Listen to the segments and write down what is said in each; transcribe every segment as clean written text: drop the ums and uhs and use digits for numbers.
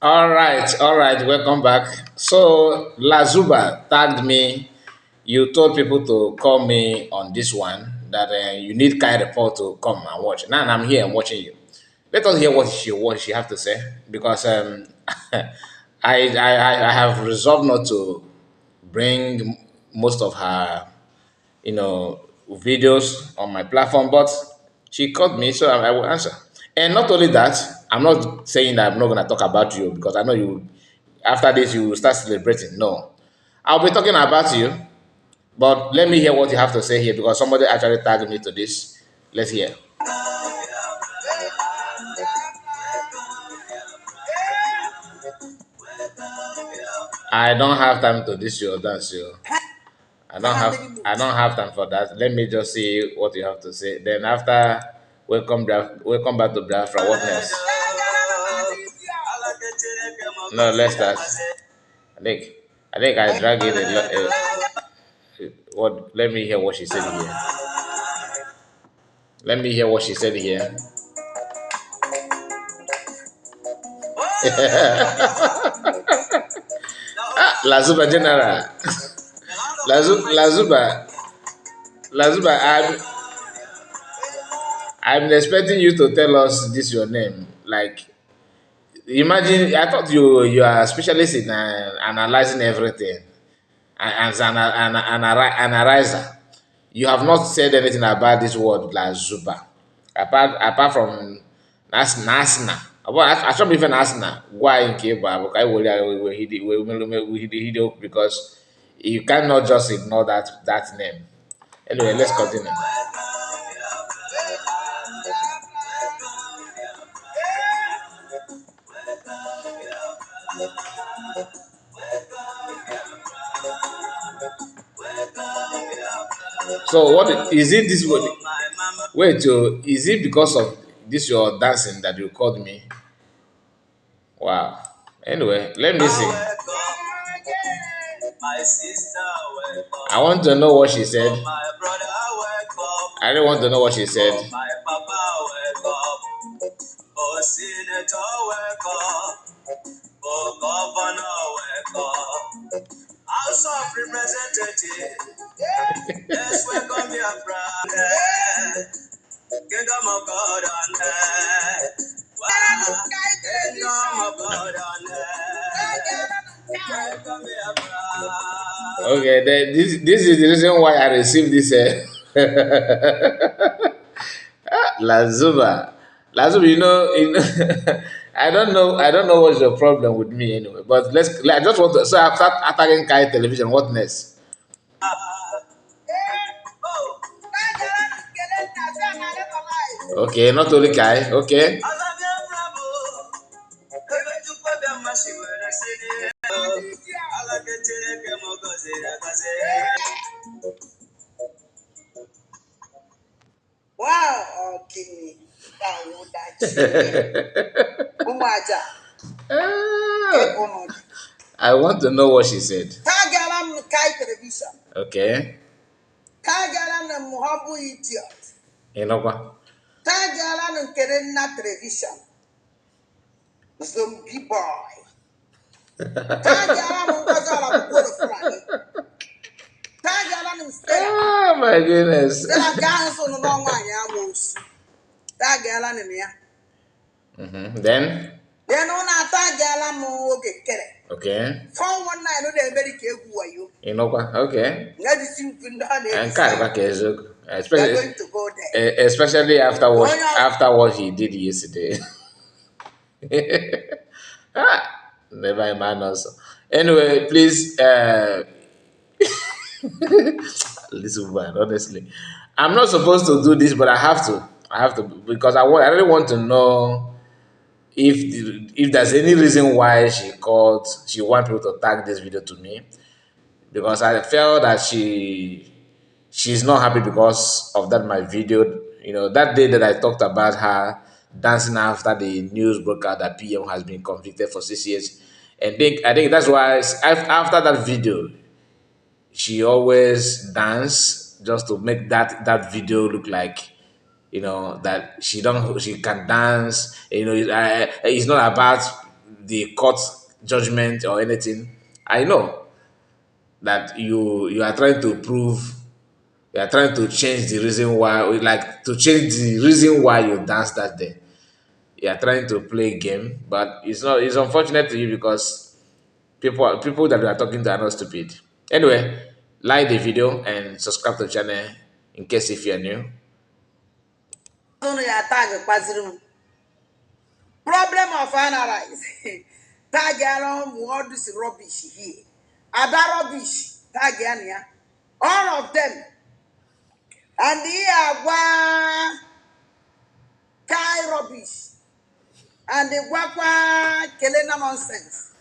All right, welcome back. So Lazuba tagged me. You told people to call me on this one that you need Kai report to come and watch. Now I'm here and watching you. Let us hear what she have to say because I have resolved not to bring most of her videos on my platform, but she called me, so I will answer. And not only that, I'm not saying that I'm not going to talk about you because I know you, after this, you will start celebrating. No, I'll be talking about you, but let me hear what you have to say here because somebody actually tagged me to this. Let's hear. I don't have time to this your dance, you. I don't have time for that. Let me just see what you have to say. Then after welcome back to Biafra. What next? No, let's start. I think I drag it what let me hear what she said here. Let me hear what she said here. Lazuba General. Lazuba. Lazuba, I'm expecting you to tell us this your name. Like imagine I thought you are a specialist in analyzing everything as an analyzer. You have not said anything about this word Lazuba. Apart from Nasna. I should even Nasna. Why in Kiba? Because you cannot just ignore that name. Anyway, let's continue. So what is it this way? Wait, is it because of this your dancing that you called me? Wow. Anyway, let me see. I want to know what she said. I don't want to know what she said. House of Representative. Let's welcome your brother. Kingdom of God on earth. Wow. Kingdom of God on earth. Welcome your brother. Okay, then this is the reason why I received this. Lazuba. Lazuba, I don't know what's your problem with me anyway. But I just want to. So after attacking Kai Television, what next? Okay, not only Kai. Okay. Wow, okay. Umaja. I want to know what she said. Tagalam Kai television. Okay. Tagalam Muhabu idiot. You know what? Tagalam Kerena television. Zombie boy. Tagalam Mugazala Bukoro Fulani. Tagalam Stella. Oh my goodness. Stella Johnson no long one yamos. Tagalam in here. Then? Then on a Tagalam okay. Okay. From one night, no, they're very careful. You know what? Okay. that is in And Karabaka is they're going to go there. especially after what he did yesterday. Never mind also. Anyway, please listen man, honestly. I'm not supposed to do this, but I have to. I have to because I really want to know if there's any reason why she want people to tag this video to me because I felt that she's not happy because of that my video. That day that I talked about her dancing after the news broke out that PM has been convicted for 6 years, and I think that's why after that video she always dance just to make that video look like that she can dance. It's not about the court judgment or anything. I know that you are trying to prove, you are trying to change the reason why, like to change the reason why you danced that day. You are trying to play a game, but it's not. It's unfortunate to you because people that you are talking to are not stupid. Anyway, like the video and subscribe to the channel in case if you're new. Unu ya tag kpaziri m. Problem of analyze. Tag along all this rubbish here. Ada rubbish. Tag ya. All of them. And here one Kai rubbish. And the guapa kelena nonsense.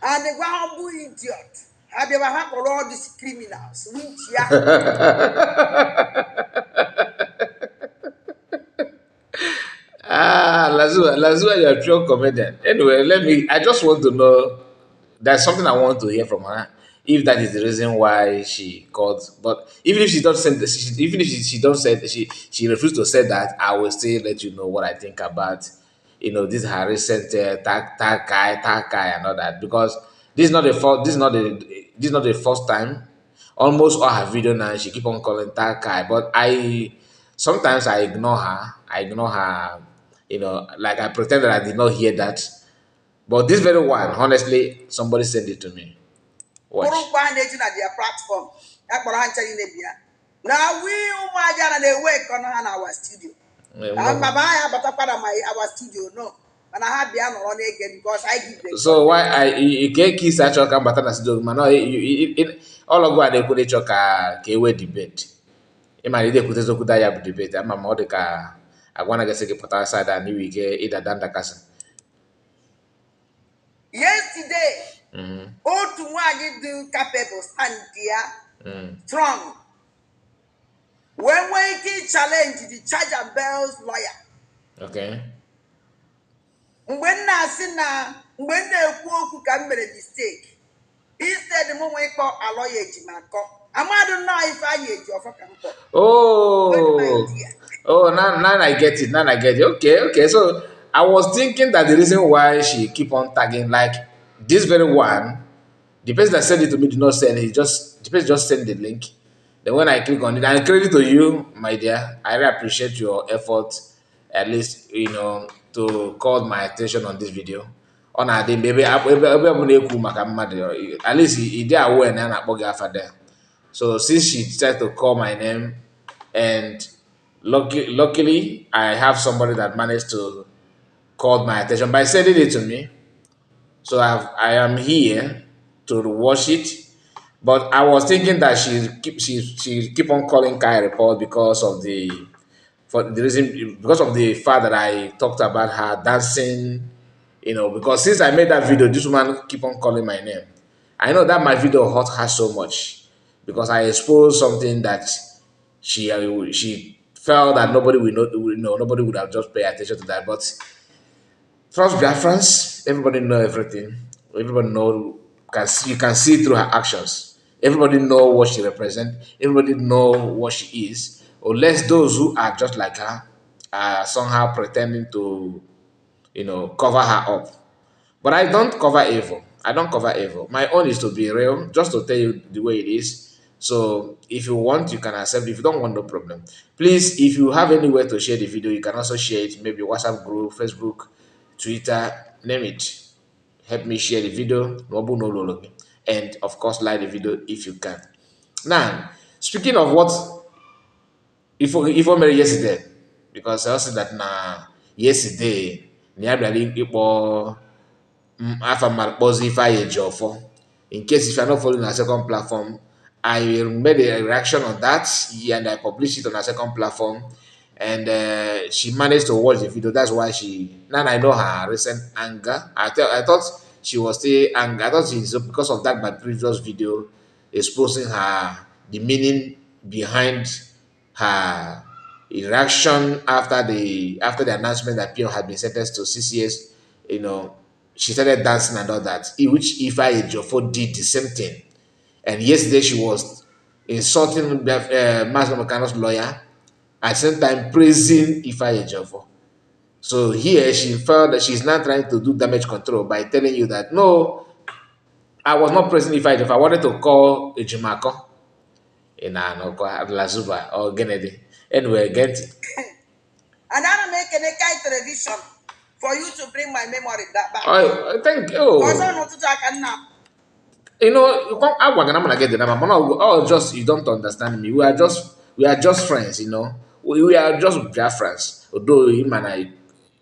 And the guapu idiot. Have you ever heard of all these criminals? Which ya? Ah, Lazua, you're a pure comedian. Anyway, I just want to know, there's something I want to hear from her. If that is the reason why she called, but even if she don't say, even if she don't say, she refused to say that, I will still let you know what I think about, this her recent tag guy and all that, because this is not the first, this is not the first time. Almost all her video now, she keep on calling tag guy, but sometimes I ignore her. I ignore her, like I pretend that I did not hear that. But this very one, honestly, somebody sent it to me. Watch. Na their platform. Now we they work on our studio. And Baba I have our studio, no. And I have the honor again because I give them. So why you can't kiss that choka but na studio man? No, all of what they could choka kewe debate. Ima ide kutezo kuda ya debate. Ama mode ka agwana gese ke pota side and we ke ida danda kasa. Yesterday, all to one do capable stand there, strong. When we challenge the charge and bells lawyer. Okay. When I see now, when they who can make a mistake, instead the moment call a lawyer Jimako. I don't know if I get your fucking call. Oh, now I get it. Now I get it. Okay. So I was thinking that the reason why she keep on tagging like this very one, the person that sent it to me did not send it. The person just sent the link. Then when I click on it, and credit to you, my dear, I really appreciate your effort, at least to call my attention on this video. On a day, maybe at least he did aware and I after there. So since she tried to call my name, and luckily I have somebody that managed to call my attention by sending it to me. So I am here to watch it. But I was thinking that she keep on calling Kai report because of the reason, because of the fact that I talked about her dancing, because since I made that video, this woman keep on calling my name. I know that my video hurt her so much because I exposed something that she felt that nobody will know, nobody would have just paid attention to that. But trust Biafrans, everybody know everything. Everybody know, you can see through her actions. Everybody know what she represents. Everybody know what she is. Unless those who are just like her are somehow pretending to, cover her up. But I don't cover evil. I don't cover evil. My own is to be real, just to tell you the way it is. So if you want, you can accept. If you don't want, no problem. Please, if you have anywhere to share the video, you can also share it. Maybe WhatsApp group, Facebook, Twitter, name it. Help me share the video. And of course, like the video if you can. Now, speaking of what if I married yesterday, because I also that yesterday, Niabali Ipo Afamar Bosi Faye Jofo. In case if you're not following our second platform, I made a reaction on that and I published it on our second platform. And she managed to watch the video. That's why now I know her recent anger. I thought she was still angry. I thought she's because of that my previous video exposing her the meaning behind her reaction after the announcement that Pio had been sentenced to 6 years. She started dancing and all that, which Ifa Ejiofor did the same thing. And yesterday she was insulting Master Mekano's lawyer, at the same time praising Ifa Ejiofor. So here she felt that she's not trying to do damage control by telling you that no, I was not present if I wanted to call Ejimako in an Lasuba or Kennedy. Anyway, get it. And I'm making a kind television for you to bring my memory that back. I think Because I oh, know to talk and now. you know, you can't I gonna get the number. Oh, just you don't understand me. We are just friends, you know. We are just friends. Although him and I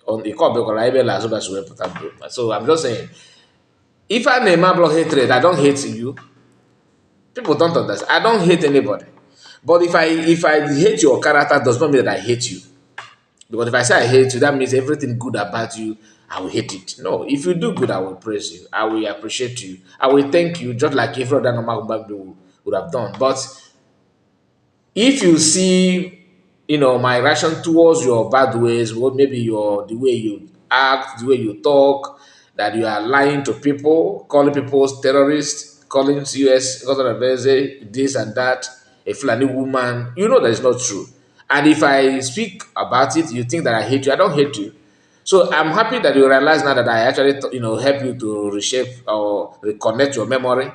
on the call because I last so I'm just saying if I name block hatred, I don't hate you. People don't understand. I don't hate anybody. But if I hate your character does not mean that I hate you. Because if I say I hate you, that means everything good about you, I will hate it. No, if you do good, I will praise you. I will appreciate you. I will thank you just like every other normal human being would have done. But if you see, my reaction towards your bad ways, what maybe your the way you act, the way you talk, that you are lying to people, calling people terrorists, calling US this and that, a Fulani woman, you know that is not true. And if I speak about it, you think that I hate you. I don't hate you. So I'm happy that you realize now that I actually, help you to reshape or reconnect your memory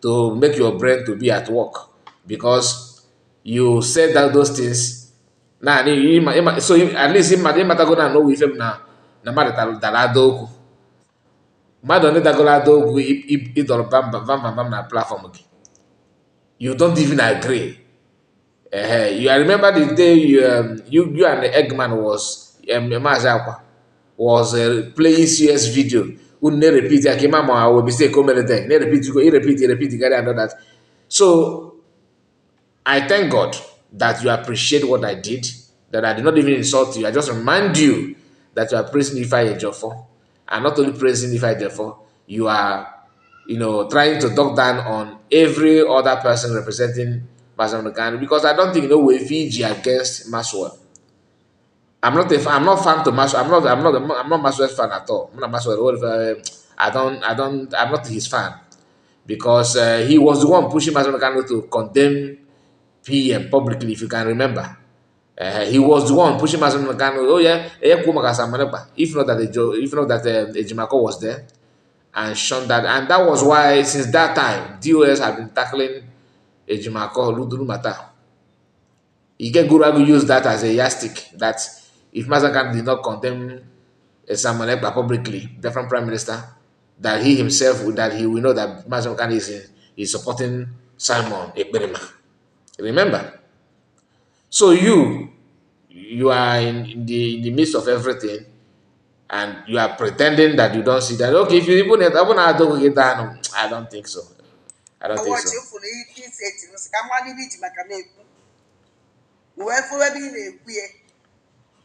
to make your brain to be at work because you said that those things. Now, so at least ịmatago na no ife m na mmadụ dara ada okwu mmadụ onye dagoro ada okwu ịdọrọ bam na platform gị you don't even agree. I remember the day you and the Eggman Maazị Akwa was playing CS video. Unu na-repeat ya ka ịma ma ọ mistake o mere there. Na-repeat go, repeat, carry and all that. So I thank God that you appreciate what I did, that I did not even insult you. I just remind you that you are praising Ify Ejiofor. And not only praising Ify Ejiofor, you are, trying to talk down on every other person representing Mazamukani because I don't think we Fiji against Maswell. I'm not fan to Maswell. I'm not Maswell's fan at all. I'm not Maswell. I'm not his fan because he was the one pushing Mazamukani to condemn PM publicly, if you can remember. He was the one pushing Mazen Nagano. Oh yeah, if not that Ejimako was there and shown that, and that was why since that time DOS have been tackling Ejimako Luduru Mata. Guragu used that as a yardstick that if Mazakan did not condemn Samuel Ekpa publicly, different prime minister, that he himself that he will know that Mazakan is supporting Simon Ekberima. Remember? So you are in the midst of everything and you are pretending that you don't see that. Okay, if you even get down, I don't think so. I don't I think watch so. you for the 1880s. Come on, you make a make. Whoever be in a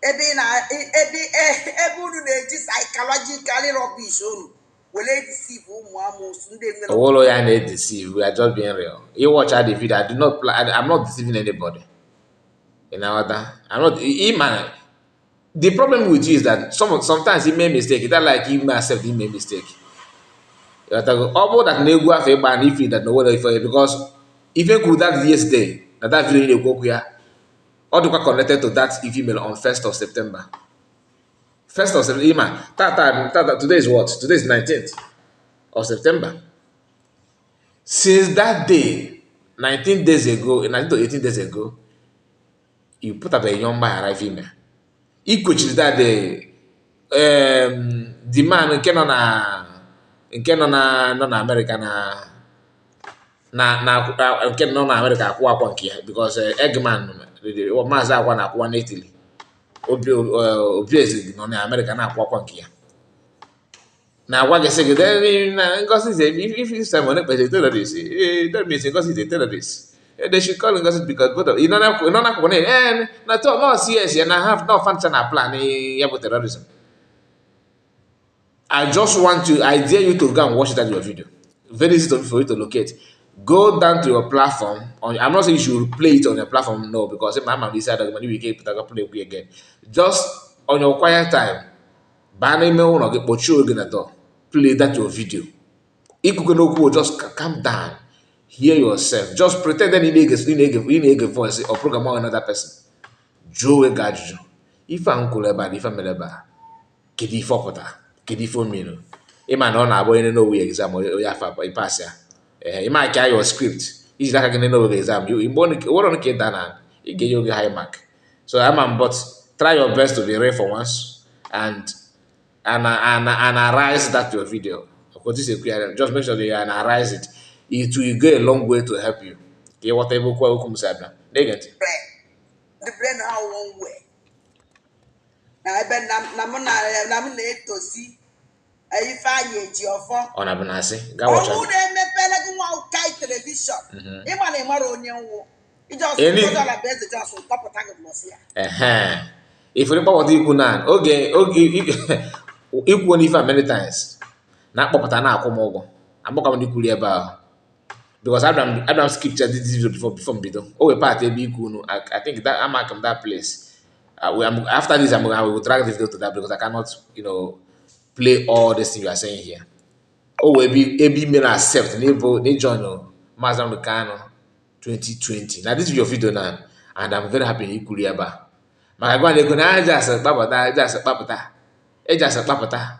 ebi na ebe unu na-eji psychologically rubbish unu were deceive ụmụ amoosu ndị nwere Owolo ya na deceive. We are just being real. You watch out the video. I do not. I'm not deceiving anybody. In order, I'm not. Man, the problem with you is that sometimes he made mistake. It's not like he may accept he made mistake. All that na-egwu afọ ịgba na ife that no one if because even could that yesterday that video na-ekwu okwu ya ọ dịkwa connected to that email on 1st of September. 1st of September. Today is what? Today is 19th of September. Since that day, 19 days ago, 19 to 18 days ago, you put up a young man arrive email. He coached that day. The man nọ na America nke nọ na America akwụ akwa nke ya because Eggman Maazị Akwa na-akwụwa n'Italy Obieze nọ na America na-akwụ akwa nke ya na-agwa gị sị gị na Ngozi if Simon Ekpa is a terrorist that means Ngozi is a terrorist. They should call Ngozi because both of na akwụkwọ na no CS ya na have no function na plan ya bụ terrorism. I dare you to go and watch that your video. Very easy for you to locate. Go down to your platform. I'm not saying you should play it on your platform, no, because my mom decided that we can play it again. Just on your quiet time, play that your video. Just calm down, hear yourself. Just pretend that you need a voice or program on another person. Joe Gaju. If I'm cool about if I'm kedu ife ọpụta kedu ife omenu ịma na ọ na-abụ onye n'owe exam onye afa ịpas ya ịma ka your script iji aka gị n'owe exam mgbe nwere ka ịda na ị ga-enye oge high mark so but try your best to be real for once and analyze that your video. Of course, this is a just make sure that you analyze it. It will go a long way to help you. Okay, whatever kwa hukum sabna. Negati. The brain how one way. Na ebe na mo na etosi. Ayi fa ye ji ofo. Ona binasi. Ga watch. Omu na emepele gị nwa kai television. Ịma na ịmara onye nwo. Ije ọsọ ụzọ la beze just kọpụta gị mọsi ya. If you report ikwu na oge ikwu n'ife many times na-akpọpụta na-akwụ m ụgwọ agbaka m n'ikwuri ebe ahụ because Adam skip this video before mbido o wee part ebe ikwu unu I think that I'm at that place after this I will drag the video to that because I cannot play all this thing you are saying here o wee ebe ime na accept n'join Maazị Nnamdi 2020 na this is your video now and I'm very happy na ikwuri ebe a maka gwa na-ego na eji asa kpapụta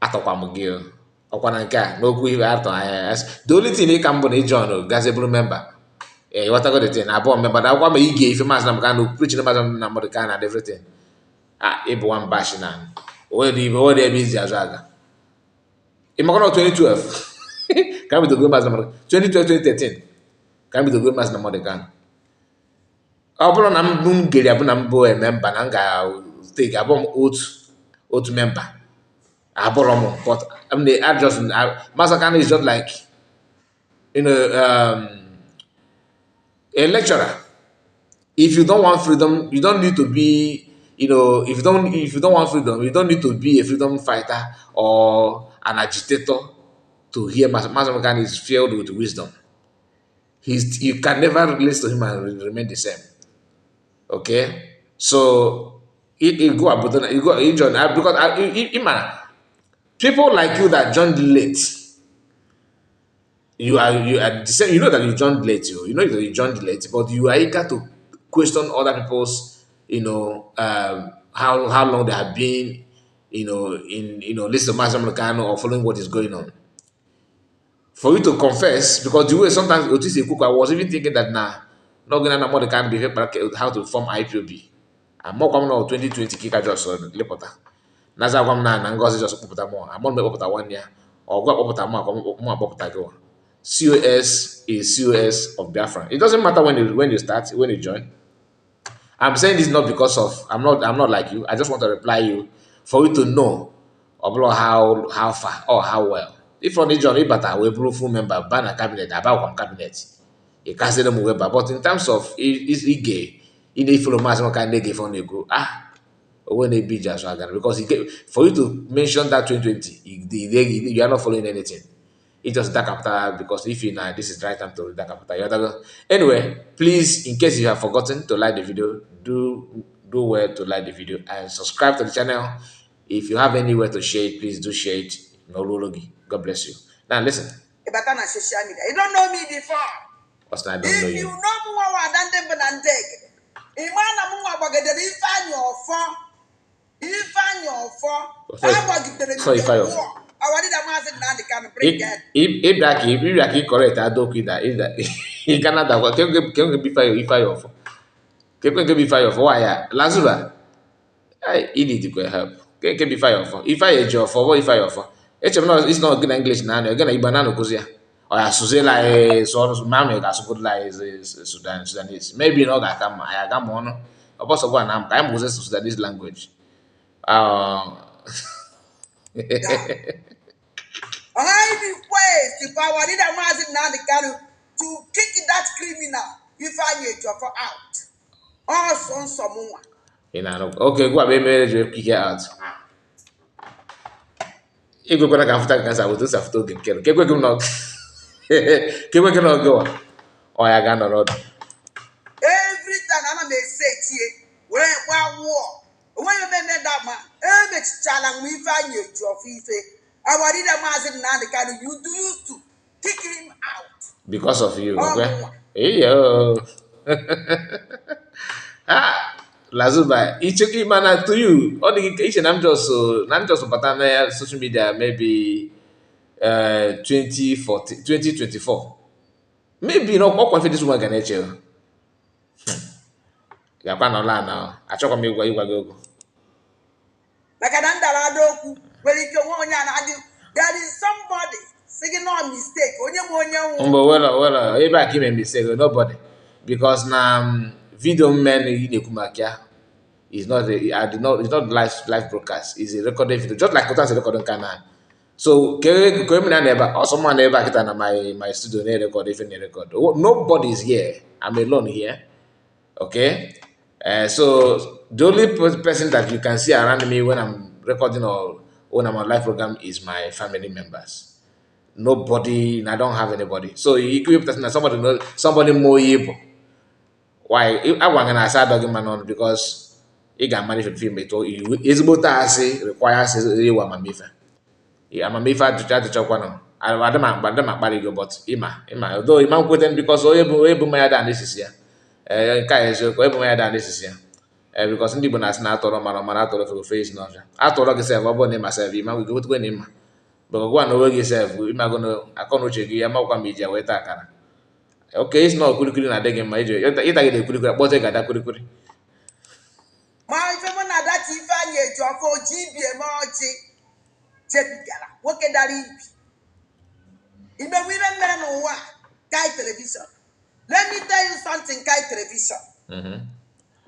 atọkwa m gị ọkwa na nke a n'okwu ibe atọ anya the only thing ị ka m bụ na ịjọn gazi bụrụ memba ịghọtago the thing abụọ memba na akwụkwọ ma ị ga-efe Maazị Nnamdi preach na Maazị Nnamdi and everything ịbụ nwa mbashi na onwere ebe izi azụ aga ịmakọ na 2012 ka m bidogo Maazị Nnamdi 2012 2013 ka m bidogo Maazị Nnamdi ọ bụrụ na m gere abụ na m bụ memba na m ga-take abụ m otu memba abụrụ m but Maazị Kanu is just like a lecturer. If you don't want freedom, you don't need to be if you don't want freedom, you don't need to be a freedom fighter or an agitator to hear Maazị Kanu is filled with wisdom. You can never listen to him and remain the same. Okay, so it go about you join because people like you that joined late. You are the same. You know that you joined late. You know that you joined late, but you are eager to question other people's how long they have been listen to Maazị Nnamdi or following what is going on. For you to confess, because the way sometimes Otis Cook, I was even thinking that not gonna know the kind of behavior how to form IPOB. I'm more coming out 2020 kika just lepota. Naza kwam na ngozi just popota more. I'm on me popota 1 year or go popota more popota go. COS is COS of Biafra. It doesn't matter when you start, when you join. I'm saying this not because of I'm not like you. I just want to reply you for you to know how far or how well. If on the journey, but I will full member, ban cabinet, about one cabinet. You can't say them weba. But in terms of is he gay, he need follow Maazị Nnamdi gay for go when they be just because for you to mention that 2020, you are not following anything. It just dark capital because if you know this is the right time to read dark capital. Anyway, please, in case you have forgotten to like the video, do well to like the video and subscribe to the channel. If you have anywhere to share it, please do share it. No logi. God bless you. Now listen. You don't know me before. What's that? I don't know If you. you know more than them and take. Imana munga bagade ifanye ofo. Ifanye ofo. So if I awadi da Maazị Nnamdi Kanu bring that. If correct, I don't that is that in Canada. Can be fire offer. Can be fire offer. Why? Lasuba. I need to help. Can be fire offer. If I a job for what if I offer. It's not good English now. Again, I banana kuzia. Or Suzela is mammy got so good like Sudanese. Maybe not I come on. Of course, I'm possessed Sudanese language. I request the power leader Maazị Nnamdi Kanu to kick that criminal Ifeanyi Ejiofor out. Also, someone. Okay, go ahead, marriage will kick it out. If you're going to have cancer, I will do something to get it. Keep go. Or I got another. Every time I'm say to you, when one war, when you met that man, every challenge we find you to Fife. Our leader Maazị Nnamdi Kanu, you used to kick him out. Because of you, okay? Hey, yo. Lasuba, each man to you. All the each and I'm just pattern social media maybe 2014, 2024. Maybe you know what confidence this woman can nature. Ya kwa no la na. Achọkwa m ịgwa gị okwu. Maka na ndara ada okwu nwere ike nwe onye a na-adị. There is somebody singing no mistake. Onye nwe onye nwụ. Mgbe well, ebe a ka ime mistake, nobody. Because na video men ị na-ekwu maka ya is not I did not it's not live broadcast. It's a recorded video, just like Kotan's recording canal. So ke me na ebe also man ebe a kita na my studio na record if na record. Nobody is here. I'm alone here. Okay. So the only person that you can see around me when I'm recording or when I'm on live program is my family members. Nobody, and I don't have anybody. So you could be somebody know somebody more able. Why? I want to say dog man on because he got money for film it. Is about to requires you want my mifa. Yeah, my mifa to try to chop one. I don't marry you, but although Ima quitting because able my than this is here. Kai is able my than this is here. Because ndị Igbo na-asị na atọrọ mara mara atọrọ fere face n'ọfịa atọrọ gị sef ọ bụrụ na ịma sef ịma gị otu na ịma gwa na onwe gị sef ịmago na akọ na uche gị ya makwa ma iji weta akara oke isi na okwurikiri na-adị gị mma iji ịta gị na ekwurikiri akpọta ga ada kwurikiri Ma ife mụ na data ife anyị eji ọkụ oji ibi eme ọjị chebigara nwoke dara ibi imewe ihe mere n'ụwa Kai television. Let me tell you something, Kai television.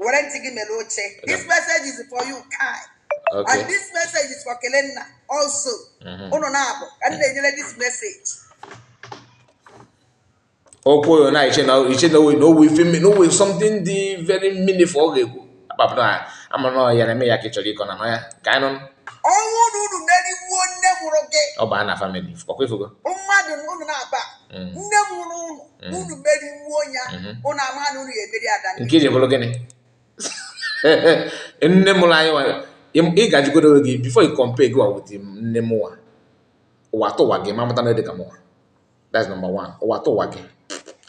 This message is for you, Kai. Okay. And this message is for Kelena also. Ononabo. And they this message. Oh, na with something the very meaningful. Papa, I'm not Yareme Yakichori Konamaya. Canon. Oh, no, many one never okay. Oh, Bana family. For Quifugo. Oh, madam, Unaba. Never, Unu many one, Onamanu, in case you're looking. Nne m anyị ị gajigodo gị before you compare go with nne m nwa ụwa tụwa gị ma mụta na dị ka mụwa that's number one ụwa tụwa gị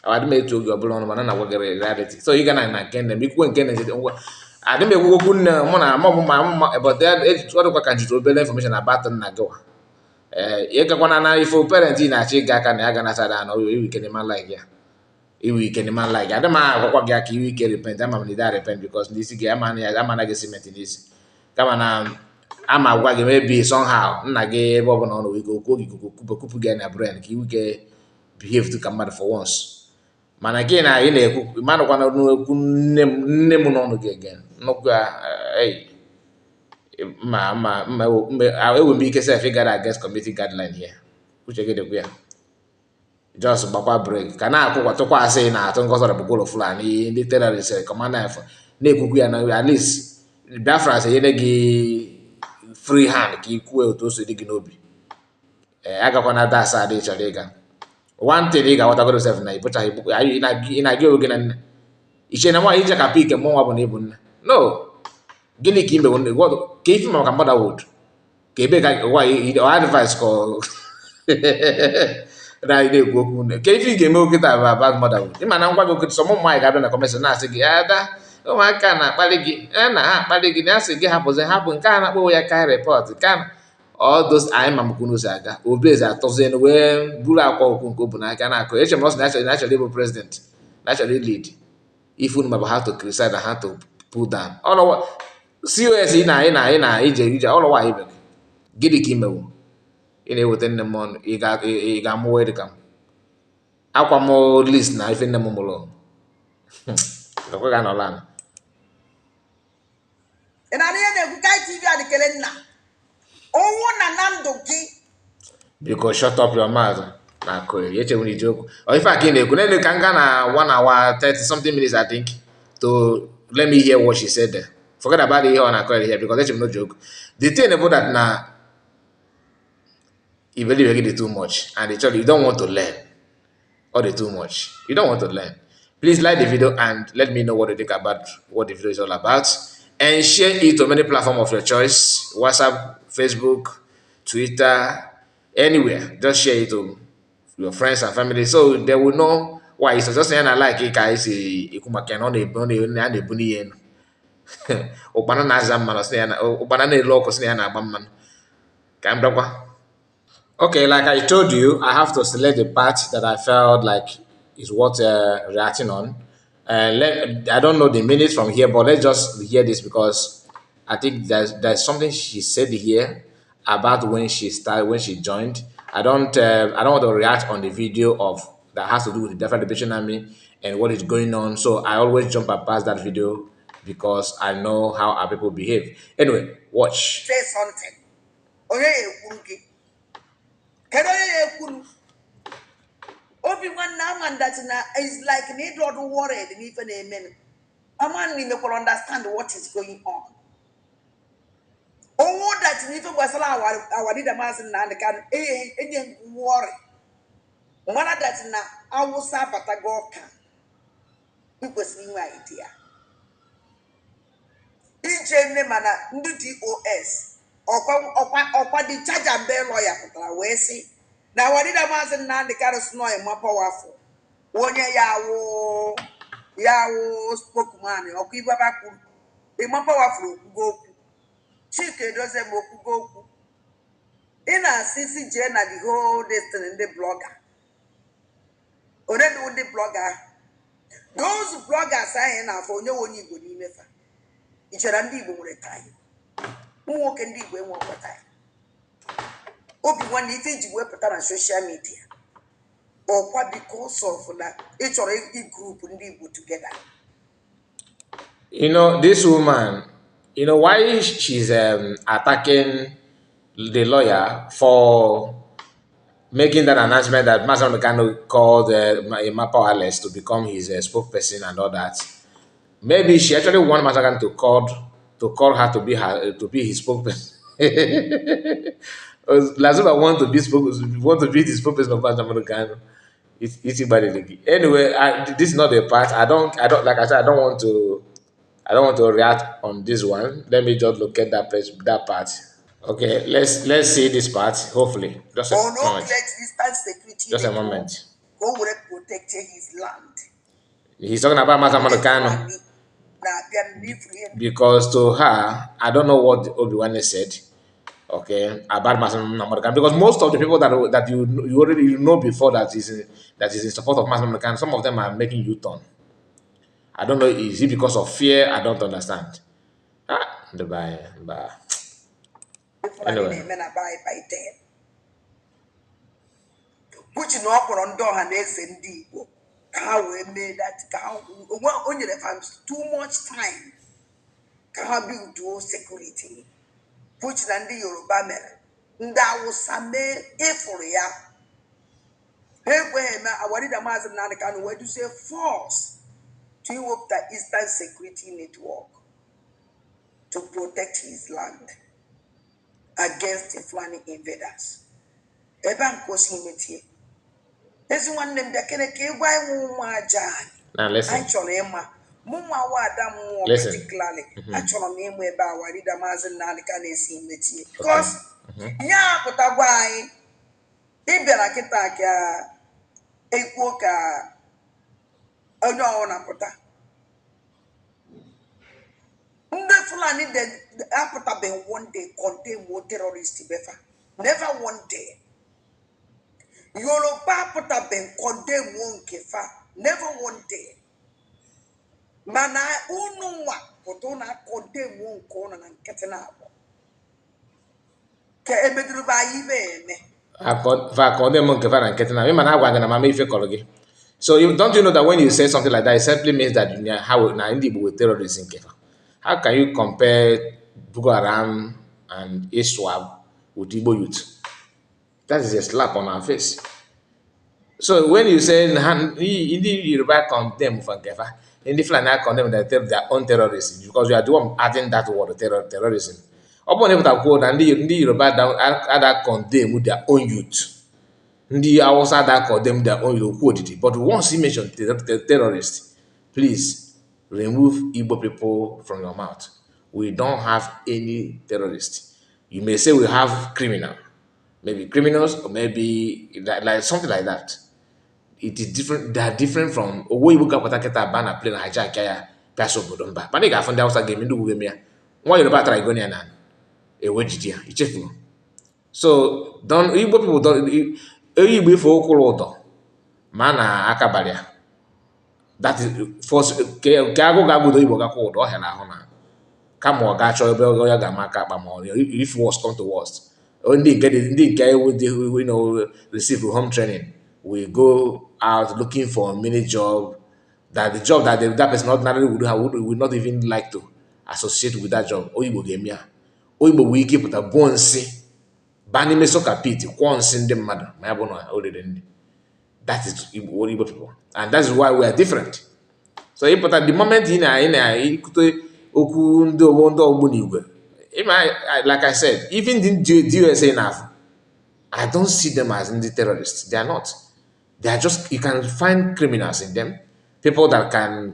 adị m etu oge ọbụla ọnụ mana na gwagara reality so ị ga na nke nne m ikwukwe nke nne ngwa adị m egwugwo okwu nne mụ na ama ma but ọ dịkwa ka njiri obere information about nna gị wa ị gakwana na ifo parent ị na-achọ ịga aka na ya ga na sada na iwu ike n'ime like ya iwu ike n'ime like ya adị m agwakwa gị aka iwu ike repent ama m na repent because n'isi gị ama na gị cement n'isi kama na ama agwa gị maybe somehow nna gị ebe ọ bụla ọ nọ wee go okwu kupu gị na brain ka iwu ike behave to ka mmadụ for once mana gị na ị na-ekwu mmadụkwana n'okwu nne m n'ọnụ gị again nnukwu ewe m ike sef ịgara against community guideline here uche gị dịkwa ya just gbakwa break ka na-akwụkwa tụkwasị na-atụ ngọzọrọ bụgolo Fulani ndị terrorist commander na-ekwukwu ya na at least Biafra enyere gị free hand ka ikwue otu o si dị gị n'obi agakwana das adị chọrọ ịga one thing ị ga-aghọtagoro sef na ịbụchaghị ị na-agị oge na nne iche na nwaanyị ije ka pik mmụnwa bụ na ịbụ nne no gịnị ka imewo nne ka ife maka motherhood ka ebe ka nwaanyị advice ka na na-ekwu okwu nne ka ife ị ga-eme okịta about motherhood ịma na ngwa gị okịta sọ ụmụ nwaanyị ga-abịa na kọmeshọn na-asị gị ada ụmụaka na-akpali gị na ha akpali gị na-asị gị hapụ nke a na-akpọ ya kai repọt ka all those anyị ma mkwunu si aga obeze atọzienu wee buru akwa okwu nke obu n'aka na-akụ eche m ọsọ na-achọrọ ịbụ president na-achọrọ lead if unu mabụ how to criticize and how to pull down COS ị na ije ọlọwa ibe gịnị ka imewu ị na-eweta nne m ọnụ ị ga-amụwa dị ka m akwa m list na ife nne m mụrụ gakwa ga nọla ana ị na ihe na-ekwu Kai TV adịkele nna onwu na ndụ gị biko shut up your mouth na akụrị echewere ije okwu ife a ka ị na-ekwu na ka m gaa na 1 hour 30 something minutes I think to let me hear what she said there. Forget about ihe ọ na-akọrị here because echewere no joke the thing about that na you believe you too much and actually you don't want to learn or they too much you don't want to learn. Please like the video and let me know what you think about what the video is all about. And share it to many platforms of your choice. WhatsApp, Facebook, Twitter, anywhere. Just share it to your friends and family so they will know why it's just saying I like it guys. Ụkpana na-aza mmanụ sị na ya na ụkpana na-elu ọkụ sị na ya na-agba mmanụ. Ka m bịakwa. Okay, like I told you, I have to select the part that I felt like is worth reacting on. I don't know the minutes from here, but let's just hear this because I think there's something she said here about when she started, when she joined. I don't want to react on the video of that has to do with the Delta Liberation Army and what is going on. So I always jump past that video because I know how our people behave. Anyway, watch. Say something. Onye kedu onye ekwuru obi nwanne ama that na is like need not worried n'ife na-eme ama ni mekwara understand what is going on owo that n'ife gbasara our leader Maazị Nnamdi Kanu enye worry mana that na awusa batago ọka ikwesịrị inwe idea ije nne mana ndị DOS ọkwa dị charger mbe lawyer pụtara wee sị na wadida Maazị Nnamdi Kanu snow ma powerful onye yawo spokesman ọkụ ibe bakwuru ịma powerful okwugo okwu Chike dozie m okwugo okwu ị na-asị si jee na the whole destiny ndị blogger onye ndị blogger those bloggers ahụ na-afọ onye Igbo n'ime fa ichere ndị Igbo nwere time nwoke ndị Igbo enwe ọkwa time obi nwanne ife iji wepụta na social media ọkwa because of na ị chọrọ group ndị Igbo together. You know, this woman, you know, why she's attacking the lawyer for making that announcement that Master Mekano called Emma Powerless to become his spokesperson and all that. Maybe she actually wanted Master Mekano to call her to be his spokesperson. Lasuba want to be the spokesperson of Master Mekano. It's anyway. This is not the part. I don't. Like I said, I don't want to react on this one. Let me just look at that part. Okay, let's see this part. Hopefully, just a moment. Just a moment. Go will protect his land. He's talking about Master Kano because to her, I don't know what Obi-Wan said. Okay, about Master Kano because most of the people that you already know before that is in support of Master Kano, some of them are making U-turn. I don't know. Is it because of fear? I don't understand. The buy. Anyway. Which no on door and SND. How we made that only too much time. How build do security. Which than the Yoruba men. That was some euphoria. Hey, where I wanted a Master Nnamdi Kanu where to say force to up the Eastern Security Network to protect his land against the Fulani invaders. Eban Kosimeti. There's one name that can why Mumajan. Now listen. Actually, Emma. Mumma Wada more particularly. Actually, name whereby I read a Maazị Nnamdi Kanu Simeti. Because, yeah, but a why. Ibera Kitaka Equoka. Oh no, Napota. The Fulani the Apota be one day condemn more terrorists befa. Never one day. Yoruba pota be condemn one kefa. Never one day. Mana unwa potona condemn one corner and ketenabo. Ke emedruba ibe me. I condemn one kefa and ketenabo. Man, I want to make you call again. So don't you know that when you say something like that, it simply means that how now Indian with terrorists in Kefa. How can you compare Boko Haram and ISWAP with Igbo youth? That is a slap on our face. So when you say Yoruba condemn from Kefa, in the Fulani condemn their own terrorism because you are the one adding that word terrorism. Upon able to quote and the Yoruba that condemn with their own youth. Ndị Hausa that condemn their own Yoruba, but once you mention terrorists, please remove Igbo people from your mouth. We don't have any terrorists. You may say we have maybe criminals, or maybe like something like that. It is different. They are different from Owo Igbo Kapataketa ban a plane hijack. bịa obodo mba mana ị ga-afụ ndị Hausa ga-eme ndị ugwu ga-eme ya nwa Yoruba tara igonia na ewejide ya ichefuo so Igbo people onye Igbo ife ụkwụrụ ụdọ ma a na-akabara ya that is first ke agụ ga-agụdo Igbo gakwa ụdọ ọhịa na ahụ na kama ọ ga-achọ ebe ya ga-ama aka akpa ma if worst come to worst ndị nke receive home training we go out looking for a mini job that the job that that person ordinarily would not even like to associate with that job Oyigbo ga-eme ya Oyigbo nwee ike ịpụta buo nsị baa n'ime soka pit kwụọ nsị ndị mmadụ ma ya bụ na o rere ndị that is Igbo people and that is why we are different so ịpụta the moment ị na-ekwute okwu ndị ọgbọ n'igwe like I said even the USA now I don't see them as the terrorists they are not they are just you can find criminals in them people that can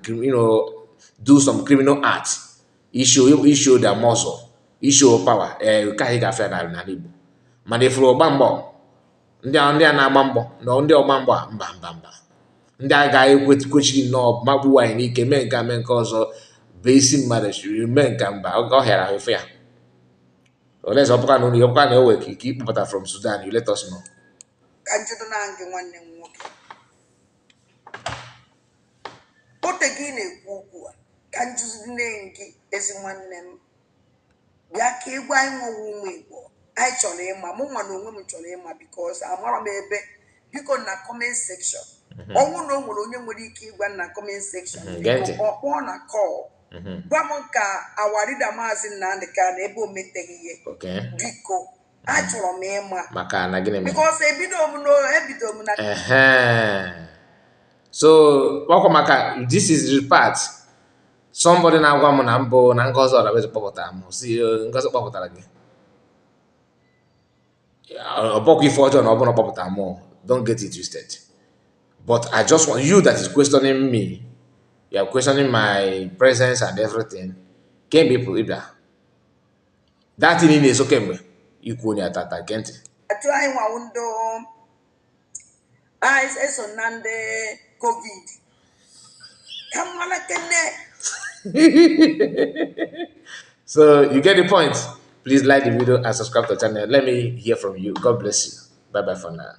do some criminal acts issue their muscle issue power ka ị ga-afịa n'ala Igbo mana ifuru ọgba mbọ ndị a na-agba mbọ na ndị ọgba mbọ mba ndị a ga-ekwechiri nnọọ magbuwa anyị n'ike mee nke ọzọ bụ isi mmadụ chiri mee nke mba ọ hịara ahụ ife ya oleze ọpụka na ụlọ ọpụka na ewe ka ike ịkpụpụta from Sudan you let us know ka njụdụ na gị nwanne m nwoke ote gị na-ekwu okwu a ka njụzi nne gị ezi nwanne m bịa ka ịgwa anyị nwewe ụmụ Igbo anyị chọrọ ịma mụ nwa na onwe m chọrọ ịma because amara m ebe biko na comment section ọnwụ na o nwere onye nwere ike ịgwa na comment section ọkpọ na call gwa m ka awarida maazị Nnamdị Kanu ebe o meteghị ihe biko achọrọ m ịma maka na gịnị because ebido m na so ọkwa maka this is the part somebody na-agwa m na mbụ na Ngozi Ọrabezi kpọpụtara m si Ngozi kpọpụtara gị ọbọkwa ife ọjọọ na ọbụla kpọpụtara m don't get it twisted but I just want you that is questioning me you are questioning my presence and everything kemgbe ịpụ ịbịa that thing na-eso kemgbe ikwu onye atata nke ntị atụ anyị nwawu ndị anyị eso na ndị COVID ka mmanụ kene so you get the point please like the video and subscribe to the channel let me hear from you God bless you bye bye for now